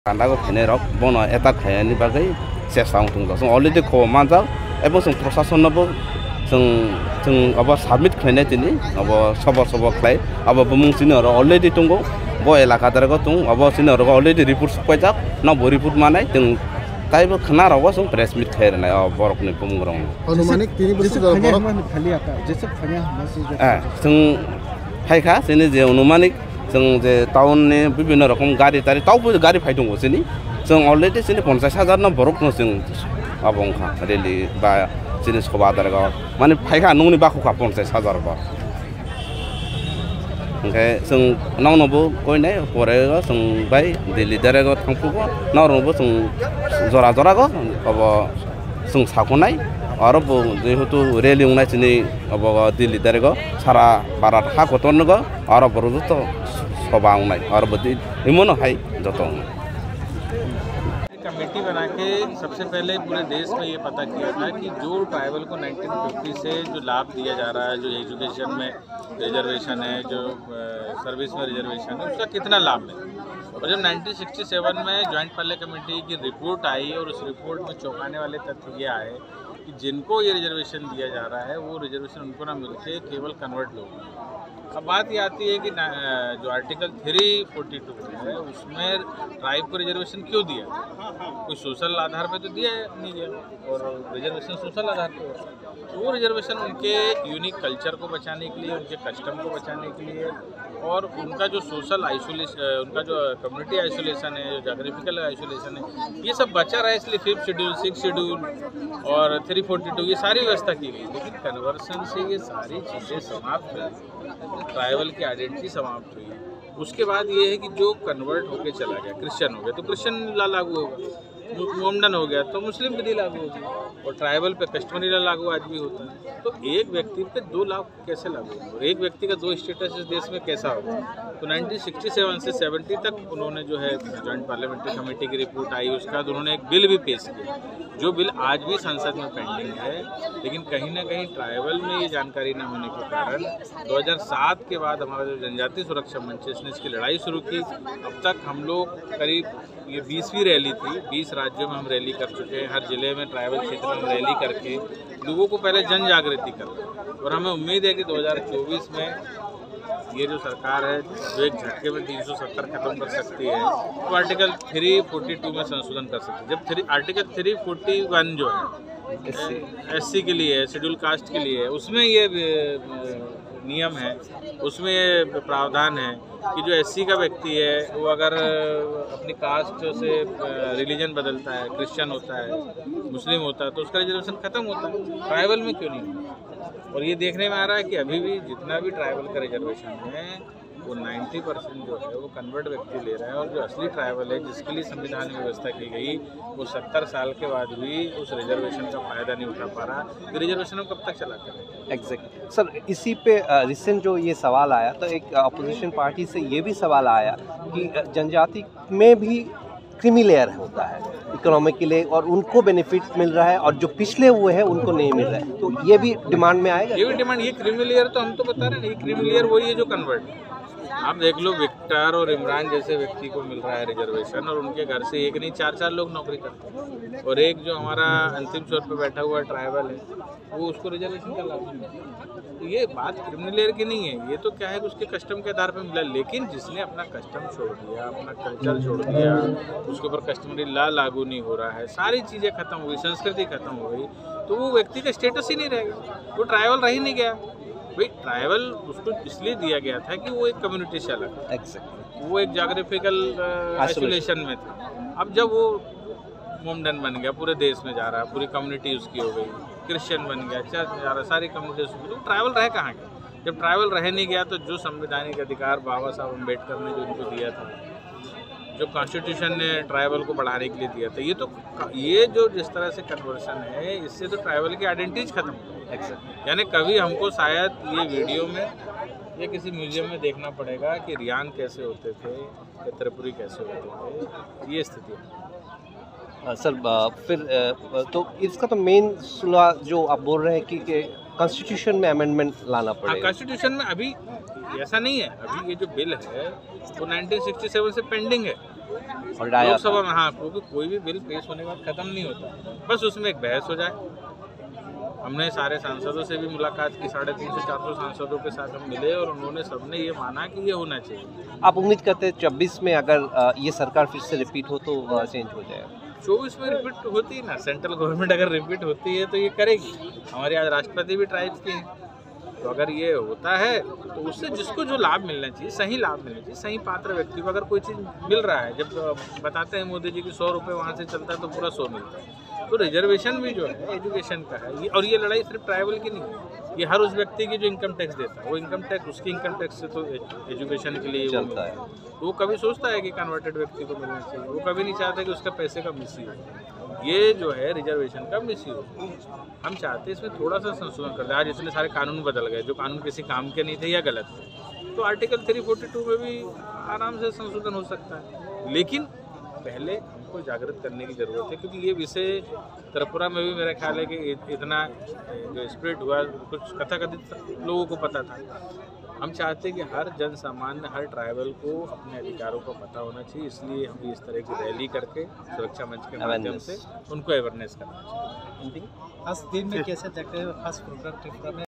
간다고 배내럭 보나 에딱 해니 바게 세상통도 송 얼리디 고만자 에버송 프로세서너버 정 아바 사밋 해내더니 아바 서버 클라이 아바 부뭉시너로 얼레디 통고 뭐 엘라카다라고 통 아바 시너로가 얼레디 리포트 스파이작 나 뭐 리포트 마나이 등 ताइब खाना रहो सो press meet खाए रहना है बरक ने पुमगरंग अनुमानिक 3 वर्ष बरक खाली आता जैसे खाया मस्जिद जों फाइखा जोंनि जे अनुमानिक जों जे टाउन नि विभिन्न रकम गाड़ी तारि टाउबो गाड़ी फाइ दङ जोंनि जों अलरेडी जोंनि 50,000 न बरक न जों आबंखा रेली बा जोंनि सभा दारगा माने फाइखा नंनि बाखुखा 50,000 बा ओंखाय जों नावनोबो गयनाय परेगा जों बाय दिल्ली दारेगा थांफुगो नावनोबो जों जरा जरागो अब जों साखनाय आरो जेहेतु रेल एवनाय जोंनि अब दिल्ली दारेगा सारा बारा हा गतनगो आरो बरजत सबांनाय आरो बदि इमनो हाय जतो कमेटी बना के सबसे पहले पूरे देश में ये पता किया था कि जो ट्राइबल को 1950 से जो लाभ दिया जा रहा है, जो एजुकेशन में रिजर्वेशन है, जो सर्विस में रिजर्वेशन है, उसका कितना लाभ है। और जब 1967 में जॉइंट पार्लिया कमेटी की रिपोर्ट आई और उस रिपोर्ट में चौंकाने वाले तथ्य ये आए कि जिनको ये रिजर्वेशन दिया जा रहा है वो रिजर्वेशन उनको ना मिलके केवल कन्वर्ट लोग। अब बात ये आती है कि जो आर्टिकल 342 है उसमें ट्राइब को रिजर्वेशन क्यों दिया, कोई सोशल आधार पे तो दिया नहीं गया और रिजर्वेशन सोशल आधार पे तो वो रिजर्वेशन उनके यूनिक कल्चर को बचाने के लिए, उनके कस्टम को बचाने के लिए और उनका जो सोशल आइसोलेशन, उनका जो कम्युनिटी आइसोलेशन है, जो जोग्राफिकल आइसोलेशन है, ये सब बचा रहा है। इसलिए 5th शेड्यूल, 6th शेड्यूल और 342 ये सारी व्यवस्था की गई। लेकिन कन्वर्सन से ये सारी चीज़ें समाप्त हुई, ट्राइबल की आइडेंटिटी समाप्त हुई। उसके बाद ये है कि जो कन्वर्ट होके चला गया, क्रिश्चियन हो गया तो क्रिश्चियन ला लागू होगा, मोमडन हो गया तो मुस्लिम विधि लागू होगी और ट्राइबल पे कस्टमरी ला लागू आज भी होता है। तो एक व्यक्ति पे 2 लाख कैसे लागू होगा और एक व्यक्ति का 2 स्टेटस इस देश में कैसा होगा। तो 1967 से 70 तक उन्होंने जो है जॉइंट पार्लियामेंट्री कमेटी की रिपोर्ट आई, उसके बाद उन्होंने एक बिल भी पेश किया, जो बिल आज भी संसद में पेंडिंग है। लेकिन कहीं ना कहीं ट्राइबल में ये जानकारी न होने के कारण 2007 के बाद हमारा जो जनजातीय सुरक्षा मंच है इसने इसकी लड़ाई शुरू की। अब तक हम लोग करीब ये 20वीं रैली थी, 20 राज्यों में हम रैली कर चुके हैं। हर जिले में ट्राइबल क्षेत्र में रैली करके लोगों को पहले जन जागृति कर और हमें उम्मीद है कि 2024 में ये जो सरकार है जो एक झटके में 370 खत्म कर सकती है तो आर्टिकल 342 में संशोधन कर सकती है। जब आर्टिकल 341 जो है SC के लिए है, शेड्यूल कास्ट के लिए है, उसमें ये नियम है, उसमें ये प्रावधान है कि जो SC का व्यक्ति है वो अगर अपनी कास्ट से रिलीजन बदलता है, क्रिश्चियन होता है, मुस्लिम होता है तो उसका रिजर्वेशन खत्म होता है। ट्राइबल में क्यों नहीं होता? और ये देखने में आ रहा है कि अभी भी जितना भी ट्राइबल का रिजर्वेशन है वो 90% जो है वो कन्वर्ट व्यक्ति ले रहा है और जो असली ट्राइबल है जिसके लिए संविधान में व्यवस्था की गई वो 70 साल के बाद भी उस रिजर्वेशन का फ़ायदा नहीं उठा पा रहा। तो रिजर्वेशन हम कब तक चलाते हैं? एग्जैक्ट सर, इसी पे रिसेंट जो ये सवाल आया तो एक अपोजिशन पार्टी से ये भी सवाल आया कि जनजाति में भी क्रीमी लेयर होता है इकोनॉमिकली और उनको बेनिफिट मिल रहा है और जो पिछले हुए हैं उनको नहीं मिल रहा है, तो ये भी डिमांड में आएगा। ये भी डिमांड, ये क्रीमी लेयर तो हम तो बता रहे हैं, ये क्रीमी लेयर वही है जो कन्वर्ट। आप देख लो विक्टर और इमरान जैसे व्यक्ति को मिल रहा है रिजर्वेशन और उनके घर से एक नहीं 4-4 लोग नौकरी करते हैं और एक जो हमारा अंतिम छोर पे बैठा हुआ ट्राइबल है वो उसको रिजर्वेशन का लाभ नहीं। तो ये बात क्रिमिनल लेयर की नहीं है, ये तो क्या है कि उसके कस्टम के आधार पर मिला। लेकिन जिसने अपना कस्टम छोड़ दिया, अपना कल्चर छोड़ दिया, उसके ऊपर कस्टमरी ला लागू नहीं हो रहा है, सारी चीज़ें खत्म हो गई, संस्कृति खत्म हो गई, तो वो व्यक्ति का स्टेटस ही नहीं रहेगा, वो ट्राइबल रह ही नहीं गया। भाई ट्राइबल उसको इसलिए दिया गया था कि वो एक कम्युनिटी से अलग था, वो एक जोग्राफिकल आइसोलेशन में था। अब जब वो मोमडन बन गया, पूरे देश में जा रहा है, पूरी कम्युनिटी उसकी हो गई, क्रिश्चियन बन गया, चर्च जा रहा, सारी कम्युनिटी उसकी, तो ट्राइबल रह कहाँ गया? जब ट्राइबल रह नहीं गया तो जो संवैधानिक अधिकार बाबा साहब अम्बेडकर ने जो उनको दिया था, जो कॉन्स्टिट्यूशन ने ट्राइबल को बढ़ाने के लिए दिया था, ये जो जिस तरह से कन्वर्सन है इससे तो ट्राइबल की आइडेंटिटीज खत्म हो गई। यानी कभी हमको शायद ये वीडियो में या किसी म्यूजियम में देखना पड़ेगा कि रियान कैसे होते थे या त्रिपुरी कैसे होते थे, ये स्थिति है। सर फिर तो इसका तो मेन सुलह जो आप बोल रहे हैं कि कॉन्स्टिट्यूशन में अमेंडमेंट लाना पड़ेगा। कॉन्स्टिट्यूशन में अभी ऐसा नहीं है, अभी ये जो बिल है वो 1967 से पेंडिंग है। और डाया लोकसभा में। हाँ, क्योंकि कोई भी बिल पेश होने के बाद खत्म नहीं होता, बस उसमें एक बहस हो जाए। हमने सारे सांसदों से भी मुलाकात की, 350-400 सांसदों के साथ हम मिले और उन्होंने सबने ये माना कि ये होना चाहिए। आप उम्मीद करते हैं 24 में अगर ये सरकार फिर से रिपीट हो तो चेंज हो जाएगा? 24 में रिपीट होती है ना, सेंट्रल गवर्नमेंट अगर रिपीट होती है तो ये करेगी। हमारे आज राष्ट्रपति भी ट्राइब्स के हैं, तो अगर ये होता है तो उससे जिसको जो लाभ मिलना चाहिए, सही लाभ मिलना चाहिए, सही पात्र व्यक्ति को अगर कोई चीज़ मिल रहा है, जब बताते हैं मोदी जी की 100 रुपये वहाँ से चलता है तो पूरा 100 मिलता है, तो रिजर्वेशन भी जो है एजुकेशन का है। और ये लड़ाई सिर्फ ट्राइबल की नहीं है, ये हर उस व्यक्ति की जो इनकम टैक्स देता है, वो इनकम टैक्स उसकी इनकम टैक्स से तो एजुकेशन के लिए चलता है। तो वो कभी सोचता है कि कन्वर्टेड व्यक्ति को मिलना चाहिए, वो कभी नहीं चाहता कि उसका पैसे का मिसयूज। ये जो है रिजर्वेशन का मिसयूज, हम चाहते हैं इसमें थोड़ा सा संशोधन कर दें। आज इतने सारे कानून बदल गए जो कानून किसी काम के नहीं थे या गलत थे, तो आर्टिकल 342 में भी आराम से संशोधन हो सकता है। लेकिन पहले हमको जागृत करने की ज़रूरत है, क्योंकि ये विषय त्रिपुरा में भी मेरा ख्याल है कि इतना जो स्प्रेड हुआ, कुछ कथाकथित लोगों को पता था। हम चाहते हैं कि हर जन सामान्य, हर ट्राइबल को अपने अधिकारों का पता होना चाहिए, इसलिए हम इस तरह की रैली करके सुरक्षा मंच के माध्यम से उनको अवेयरनेस करना चाहिए। आज दिन में कैसे देखते हैं खास प्रोग्राम त्रिपुरा में?